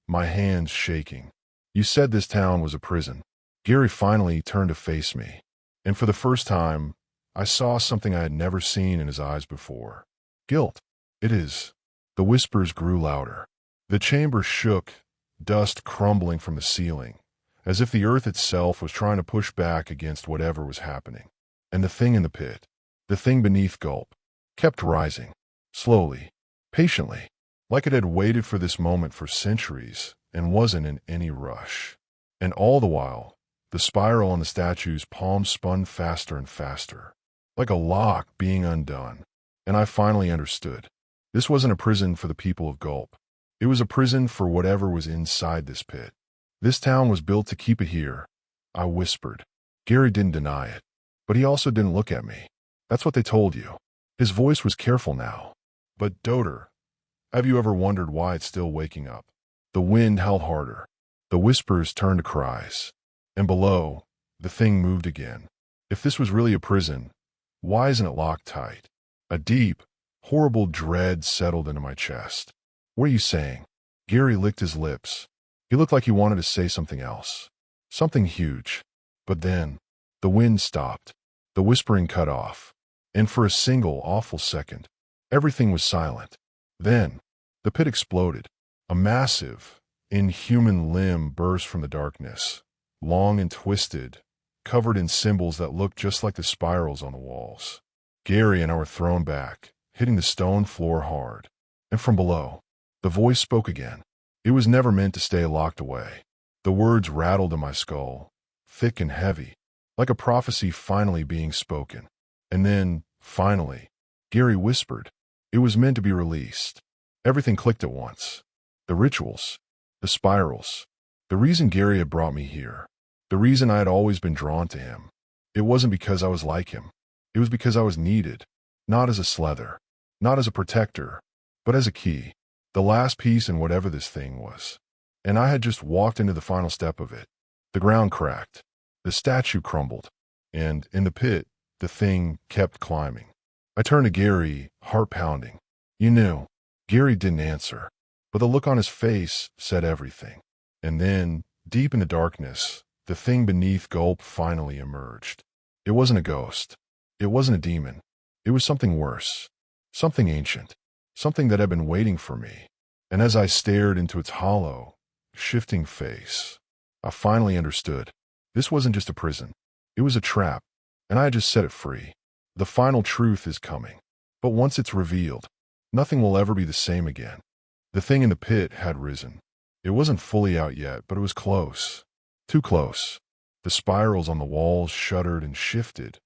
my hands shaking. "You said this town was a prison." Gary finally turned to face me, and for the first time, I saw something I had never seen in his eyes before. "Guilt. It is." The whispers grew louder. The chamber shook, dust crumbling from the ceiling, as if the earth itself was trying to push back against whatever was happening. And the thing in the pit, the thing beneath Gulp, kept rising, slowly, patiently, like it had waited for this moment for centuries and wasn't in any rush. And all the while, the spiral on the statue's palm spun faster and faster, like a lock being undone. And I finally understood. This wasn't a prison for the people of Gulp. It was a prison for whatever was inside this pit. This town was built to keep it here, I whispered. Gary didn't deny it, but he also didn't look at me. "That's what they told you." His voice was careful now. "But, daughter, have you ever wondered why it's still waking up?" The wind howled harder. The whispers turned to cries. And below, the thing moved again. If this was really a prison, why isn't it locked tight? A deep, horrible dread settled into my chest. "What are you saying?" Gary licked his lips. He looked like he wanted to say something else. Something huge. But then, the wind stopped. The whispering cut off. And for a single awful second, everything was silent. Then, the pit exploded. A massive, inhuman limb burst from the darkness, long and twisted, covered in symbols that looked just like the spirals on the walls. Gary and I were thrown back, hitting the stone floor hard. And from below, the voice spoke again. It was never meant to stay locked away. The words rattled in my skull, thick and heavy, like a prophecy finally being spoken. And then, finally, Gary whispered. It was meant to be released. Everything clicked at once. The rituals, the spirals, the reason Gary had brought me here, the reason I had always been drawn to him. It wasn't because I was like him. It was because I was needed, not as a slether, not as a protector, but as a key, the last piece in whatever this thing was. And I had just walked into the final step of it. The ground cracked. The statue crumbled. And in the pit, the thing kept climbing. I turned to Gary, heart pounding. "You knew." Gary didn't answer, but the look on his face said everything. And then, deep in the darkness, the thing beneath Gulp finally emerged. It wasn't a ghost. It wasn't a demon. It was something worse. Something ancient. Something that had been waiting for me. And as I stared into its hollow, shifting face, I finally understood. This wasn't just a prison. It was a trap, and I had just set it free. The final truth is coming. But once it's revealed, nothing will ever be the same again. The thing in the pit had risen. It wasn't fully out yet, but it was close. Too close. The spirals on the walls shuddered and shifted,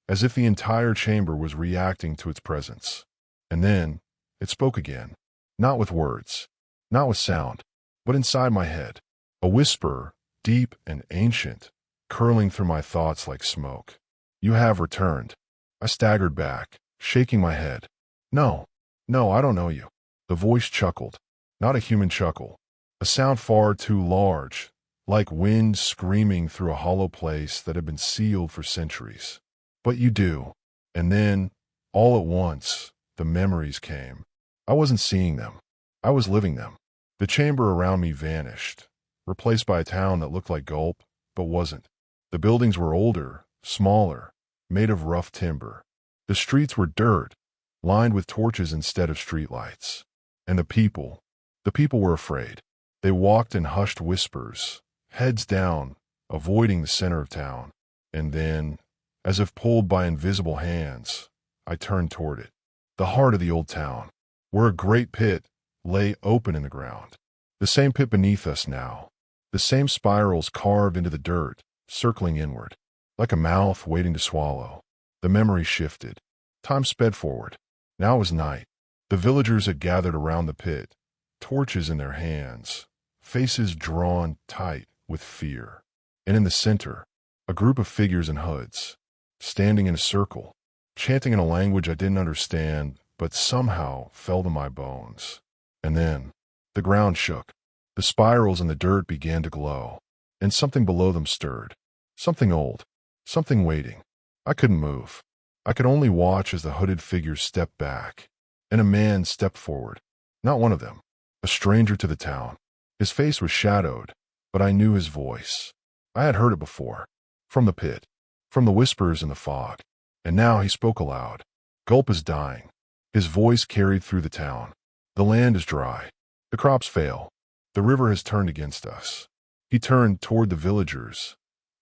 as if the entire chamber was reacting to its presence. And then, it spoke again. Not with words, not with sound, but inside my head. A whisper, deep and ancient, curling through my thoughts like smoke. "You have returned." I staggered back, shaking my head. No, I don't know you." The voice chuckled. Not a human chuckle. A sound far too large, like wind screaming through a hollow place that had been sealed for centuries. "But you do." And then, all at once, the memories came. I wasn't seeing them. I was living them. The chamber around me vanished, replaced by a town that looked like Gulp, but wasn't. The buildings were older, smaller, made of rough timber. The streets were dirt, lined with torches instead of streetlights. And the people were afraid. They walked in hushed whispers, heads down, avoiding the center of town. And then, as if pulled by invisible hands, I turned toward it. The heart of the old town, where a great pit lay open in the ground. The same pit beneath us now. The same spirals carved into the dirt, circling inward, like a mouth waiting to swallow. The memory shifted. Time sped forward. Now it was night. The villagers had gathered around the pit, torches in their hands, faces drawn tight with fear. And in the center, a group of figures in hoods, standing in a circle, chanting in a language I didn't understand, but somehow fell to my bones. And then, the ground shook. The spirals in the dirt began to glow, and something below them stirred. Something old. Something waiting. I couldn't move. I could only watch as the hooded figures stepped back, and a man stepped forward. Not one of them. A stranger to the town. His face was shadowed, but I knew his voice. I had heard it before. From the pit. From the whispers in the fog. And now he spoke aloud. Gulp is dying. His voice carried through the town. The land is dry. The crops fail. The river has turned against us. He turned toward the villagers,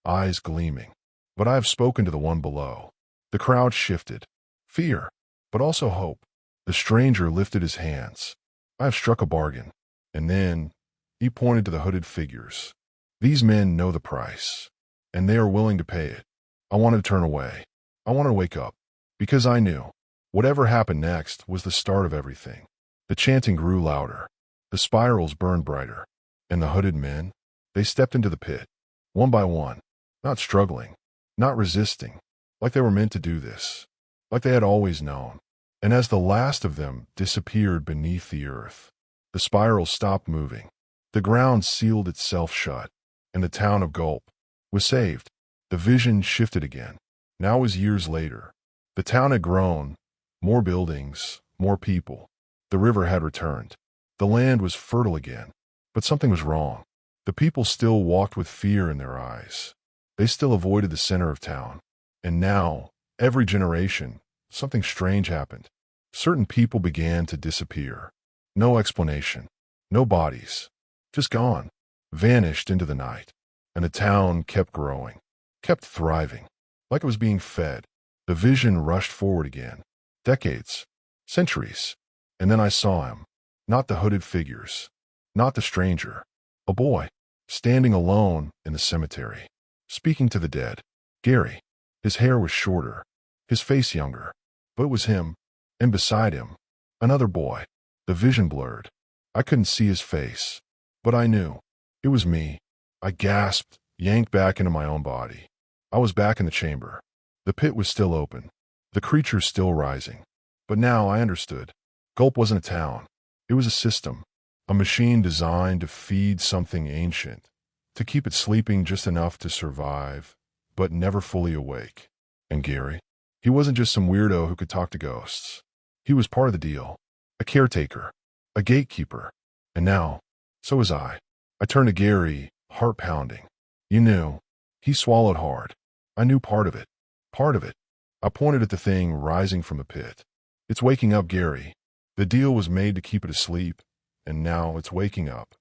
eyes gleaming. But I have spoken to the one below. The crowd shifted. Fear, but also hope. The stranger lifted his hands. I have struck a bargain. And then he pointed to the hooded figures. These men know the price, and they are willing to pay it. I wanted to turn away. I wanted to wake up, because I knew whatever happened next was the start of everything. The chanting grew louder. The spirals burned brighter. And the hooded men, they stepped into the pit, one by one, not struggling, not resisting, like they were meant to do this, like they had always known. And as the last of them disappeared beneath the earth, the spirals stopped moving. The ground sealed itself shut, and the town of Gulp was saved. The vision shifted again. Now was years later. The town had grown, more buildings, more people. The river had returned. The land was fertile again. But something was wrong. The people still walked with fear in their eyes. They still avoided the center of town. And now, every generation, something strange happened. Certain people began to disappear. No explanation. No bodies. Just gone. Vanished into the night. And the town kept growing. Kept thriving. Like it was being fed. The vision rushed forward again. Decades. Centuries. And then I saw him. Not the hooded figures. Not the stranger. A boy. Standing alone in the cemetery. Speaking to the dead. Gary. His hair was shorter. His face younger. But it was him. And beside him, another boy. The vision blurred. I couldn't see his face. But I knew. It was me. I gasped, yanked back into my own body. I was back in the chamber. The pit was still open. The creatures still rising. But now I understood. Gulp wasn't a town. It was a system. A machine designed to feed something ancient. To keep it sleeping just enough to survive, but never fully awake. And Gary? He wasn't just some weirdo who could talk to ghosts. He was part of the deal. A caretaker. A gatekeeper. And now, so was I. I turned to Gary, heart pounding. You knew. He swallowed hard. I knew part of it. Part of it. I pointed at the thing rising from the pit. It's waking up, Gary. The deal was made to keep it asleep, and now it's waking up.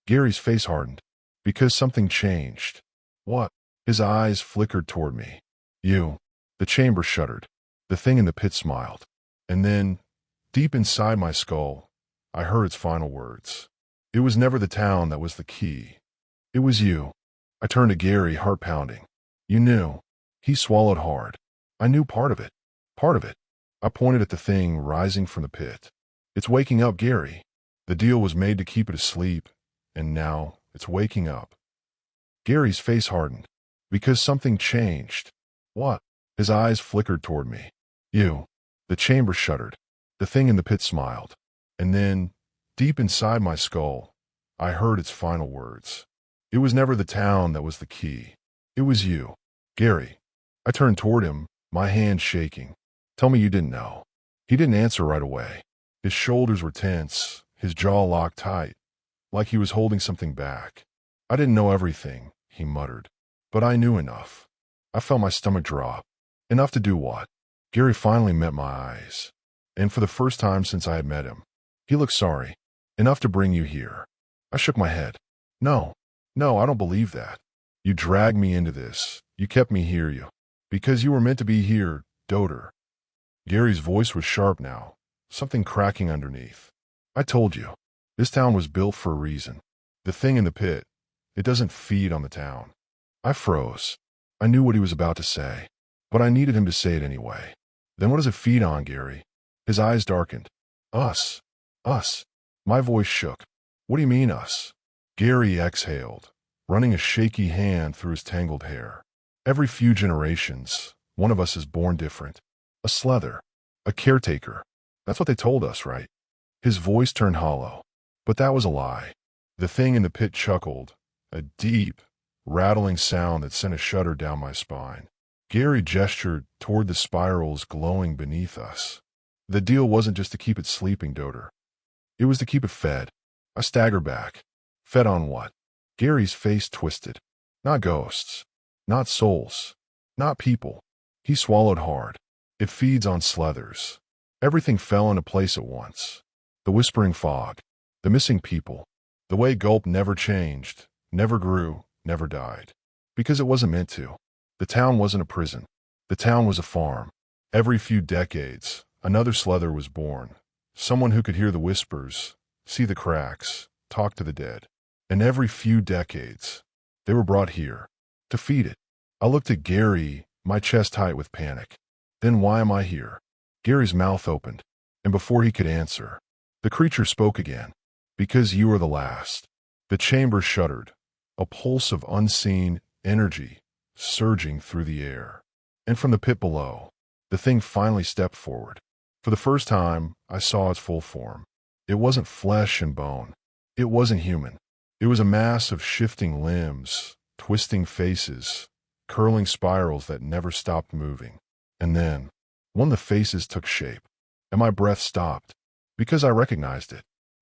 Gary's face hardened. Because something changed. What? His eyes flickered toward me. You. The chamber shuddered. The thing in the pit smiled. And then, deep inside my skull, I heard its final words. It was never the town that was the key. It was you. I turned to Gary, heart pounding. You knew. He swallowed hard. I knew part of it. Part of it. I pointed at the thing rising from the pit. It's waking up, Gary. The deal was made to keep it asleep, and now it's waking up. Gary's face hardened. Because something changed. What? His eyes flickered toward me. You. The chamber shuddered. The thing in the pit smiled. And then, deep inside my skull, I heard its final words. It was never the town that was the key. It was you. Gary. I turned toward him, my hand shaking. Tell me you didn't know. He didn't answer right away. His shoulders were tense, his jaw locked tight, like he was holding something back. I didn't know everything, he muttered. But I knew enough. I felt my stomach drop. Enough to do what? Gary finally met my eyes. And for the first time since I had met him, he looked sorry. Enough to bring you here. I shook my head. No, I don't believe that. You dragged me into this. You kept me here, because you were meant to be here, Doter. Gary's voice was sharp now, something cracking underneath. I told you, this town was built for a reason. The thing in the pit, it doesn't feed on the town. I froze. I knew what he was about to say, but I needed him to say it anyway. Then what does it feed on, Gary? His eyes darkened. Us. Us. My voice shook. What do you mean, us? Gary exhaled, running a shaky hand through his tangled hair. Every few generations, one of us is born different. A slether. A caretaker. That's what they told us, right? His voice turned hollow. But that was a lie. The thing in the pit chuckled, a deep, rattling sound that sent a shudder down my spine. Gary gestured toward the spirals glowing beneath us. The deal wasn't just to keep it sleeping, Doter. It was to keep it fed. I staggered back. Fed on what? Gary's face twisted. Not ghosts. Not souls. Not people. He swallowed hard. It feeds on slethers. Everything fell into place at once. The whispering fog. The missing people. The way Gulp never changed, never grew, never died. Because it wasn't meant to. The town wasn't a prison. The town was a farm. Every few decades, another slether was born. Someone who could hear the whispers, see the cracks, talk to the dead. And every few decades, they were brought here, to feed it. I looked at Gary, my chest tight with panic. Then why am I here? Gary's mouth opened, and before he could answer, the creature spoke again. Because you are the last. The chamber shuddered, a pulse of unseen energy surging through the air. And from the pit below, the thing finally stepped forward. For the first time, I saw its full form. It wasn't flesh and bone. It wasn't human. It was a mass of shifting limbs, twisting faces, curling spirals that never stopped moving. And then, one of the faces took shape, and my breath stopped, because I recognized it.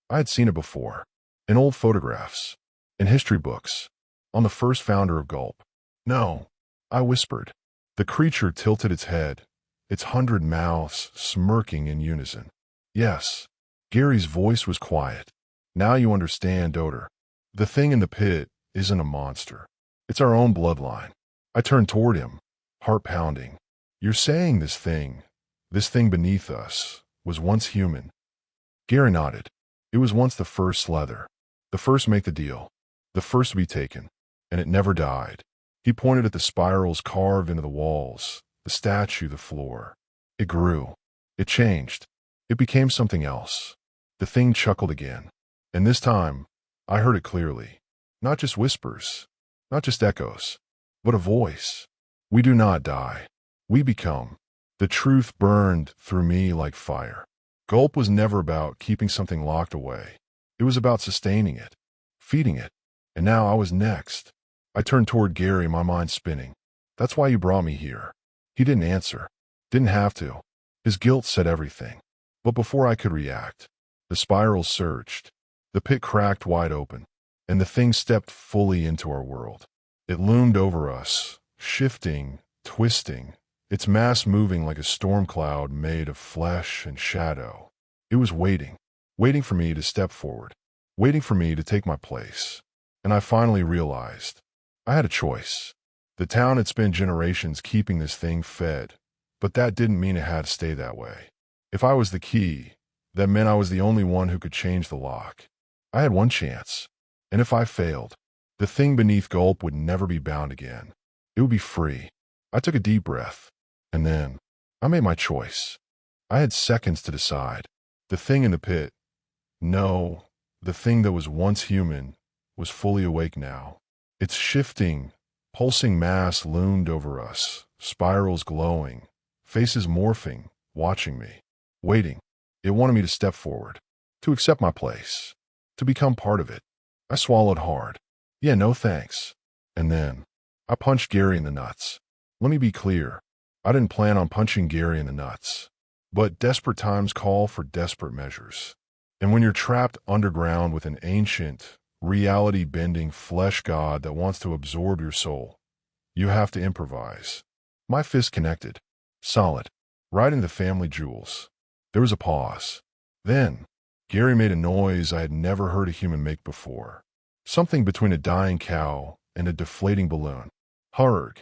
I had seen it before, in old photographs, in history books, on the first founder of Gulp. No, I whispered. The creature tilted its head, its 100 mouths smirking in unison. Yes, Gary's voice was quiet. Now you understand, Doter. The thing in the pit isn't a monster. It's our own bloodline. I turned toward him, heart pounding. You're saying this thing beneath us, was once human? Gary nodded. It was once the first slether, the first to make the deal, the first to be taken, and it never died. He pointed at the spirals carved into the walls, the statue, the floor. It grew. It changed. It became something else. The thing chuckled again, and this time, I heard it clearly. Not just whispers, not just echoes, but a voice. We do not die. We become. The truth burned through me like fire. Gulp was never about keeping something locked away. It was about sustaining it, feeding it. And now I was next. I turned toward Gary, my mind spinning. That's why you brought me here. He didn't answer. Didn't have to. His guilt said everything. But before I could react, the spirals surged. The pit cracked wide open, and the thing stepped fully into our world. It loomed over us, shifting, twisting, its mass moving like a storm cloud made of flesh and shadow. It was waiting for me to step forward, waiting for me to take my place. And I finally realized I had a choice. The town had spent generations keeping this thing fed, but that didn't mean it had to stay that way. If I was the key, that meant I was the only one who could change the lock. I had one chance, and if I failed, the thing beneath Gulp would never be bound again. It would be free. I took a deep breath. And then, I made my choice. I had seconds to decide. The thing in the pit. No, the thing that was once human was fully awake now. Its shifting, pulsing mass loomed over us, spirals glowing, faces morphing, watching me, waiting. It wanted me to step forward, to accept my place, to become part of it. I swallowed hard. Yeah, no thanks. And then, I punched Gary in the nuts. Let me be clear. I didn't plan on punching Gary in the nuts. But desperate times call for desperate measures. And when you're trapped underground with an ancient, reality-bending flesh god that wants to absorb your soul, you have to improvise. My fist connected, solid, right into the family jewels. There was a pause. Then, Gary made a noise I had never heard a human make before. Something between a dying cow and a deflating balloon. Harg.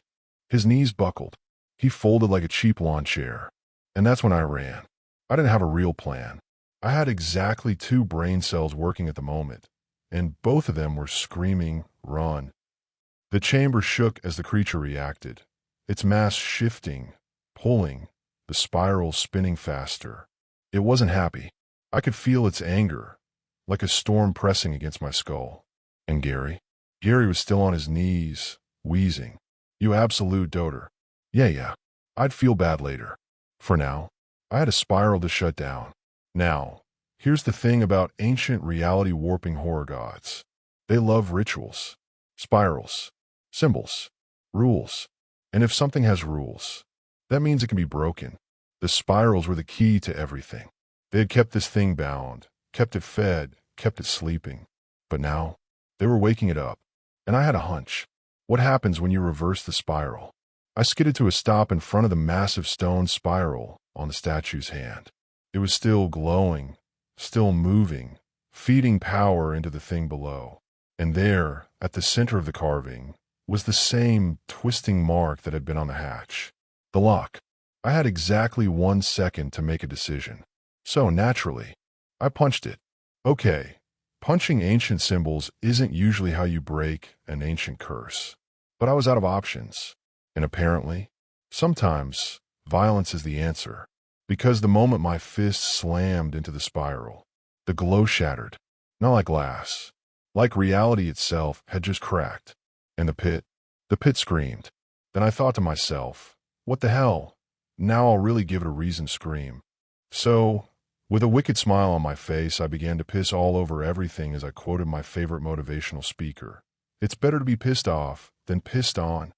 His knees buckled. He folded like a cheap lawn chair. And that's when I ran. I didn't have a real plan. I had exactly 2 brain cells working at the moment, and both of them were screaming, run. The chamber shook as the creature reacted, its mass shifting, pulling, the spirals spinning faster. It wasn't happy. I could feel its anger, like a storm pressing against my skull. And Gary? Gary was still on his knees, wheezing. You absolute doter. Yeah. I'd feel bad later. For now, I had a spiral to shut down. Now, Here's the thing about ancient reality warping horror gods. They love rituals, spirals, symbols, rules. And if something has rules, that means it can be broken. The spirals were the key to everything. They had kept this thing bound, kept it fed, kept it sleeping. But now, they were waking it up. And I had a hunch. What happens when you reverse the spiral? I skidded to a stop in front of the massive stone spiral on the statue's hand. It was still glowing, still moving, feeding power into the thing below. And there, at the center of the carving, was the same twisting mark that had been on the hatch. The lock. I had exactly 1 second to make a decision. So, naturally, I punched it. Okay, punching ancient symbols isn't usually how you break an ancient curse. But I was out of options. And apparently, sometimes, violence is the answer. Because the moment my fist slammed into the spiral, the glow shattered. Not like glass. Like reality itself had just cracked. And the pit screamed. Then I thought to myself, what the hell? Now I'll really give it a reason to scream. So, with a wicked smile on my face, I began to piss all over everything as I quoted my favorite motivational speaker. It's better to be pissed off than pissed on.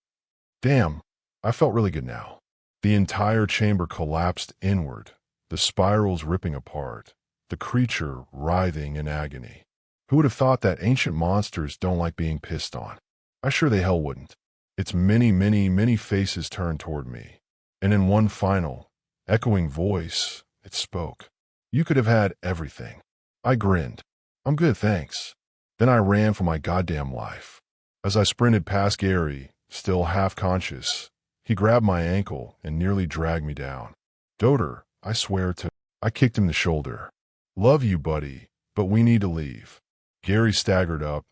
Damn, I felt really good now. The entire chamber collapsed inward, the spirals ripping apart, the creature writhing in agony. Who would have thought that ancient monsters don't like being pissed on? I sure the hell wouldn't. Its many faces turned toward me, and in one final, echoing voice, it spoke. You could have had everything. I grinned. I'm good, thanks. Then I ran for my goddamn life. As I sprinted past Gary, still half-conscious, he grabbed my ankle and nearly dragged me down. Doter, I swear to... I kicked him in the shoulder. Love you, buddy, but we need to leave. Gary staggered up,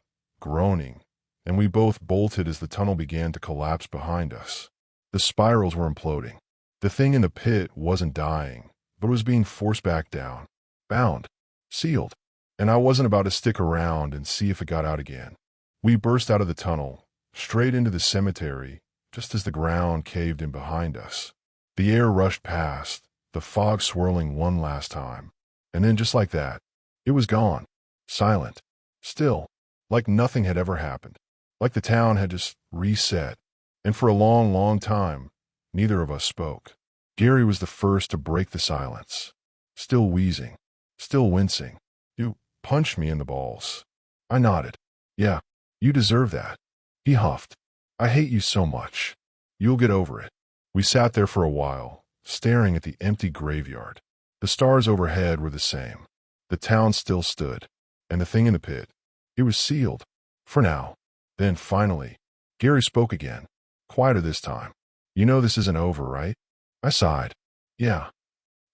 groaning, and we both bolted as the tunnel began to collapse behind us. The spirals were imploding. The thing in the pit wasn't dying, but was being forced back down. Bound. Sealed. And I wasn't about to stick around and see if it got out again. We burst out of the tunnel, straight into the cemetery, just as the ground caved in behind us. The air rushed past, the fog swirling one last time. And then just like that, it was gone. Silent. Still. Like nothing had ever happened. Like the town had just reset. And for a long time, neither of us spoke. Gary was the first to break the silence. Still wheezing. Still wincing. You punched me in the balls. I nodded. Yeah, you deserve that. He huffed. I hate you so much. You'll get over it. We sat there for a while, staring at the empty graveyard. The stars overhead were the same. The town still stood. And the thing in the pit, it was sealed. For now. Then finally, Gary spoke again. Quieter this time. You know this isn't over, right? I sighed. Yeah.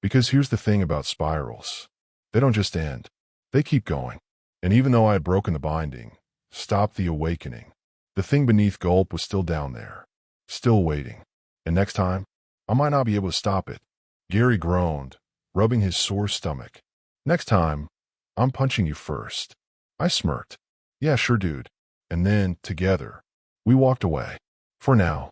Because here's the thing about spirals. They don't just end. They keep going. And even though I had broken the binding, stopped the awakening, the thing beneath Gulp was still down there. Still waiting. And next time, I might not be able to stop it. Gary groaned, rubbing his sore stomach. Next time, I'm punching you first. I smirked. Yeah, sure, dude. And then, together, we walked away. For now.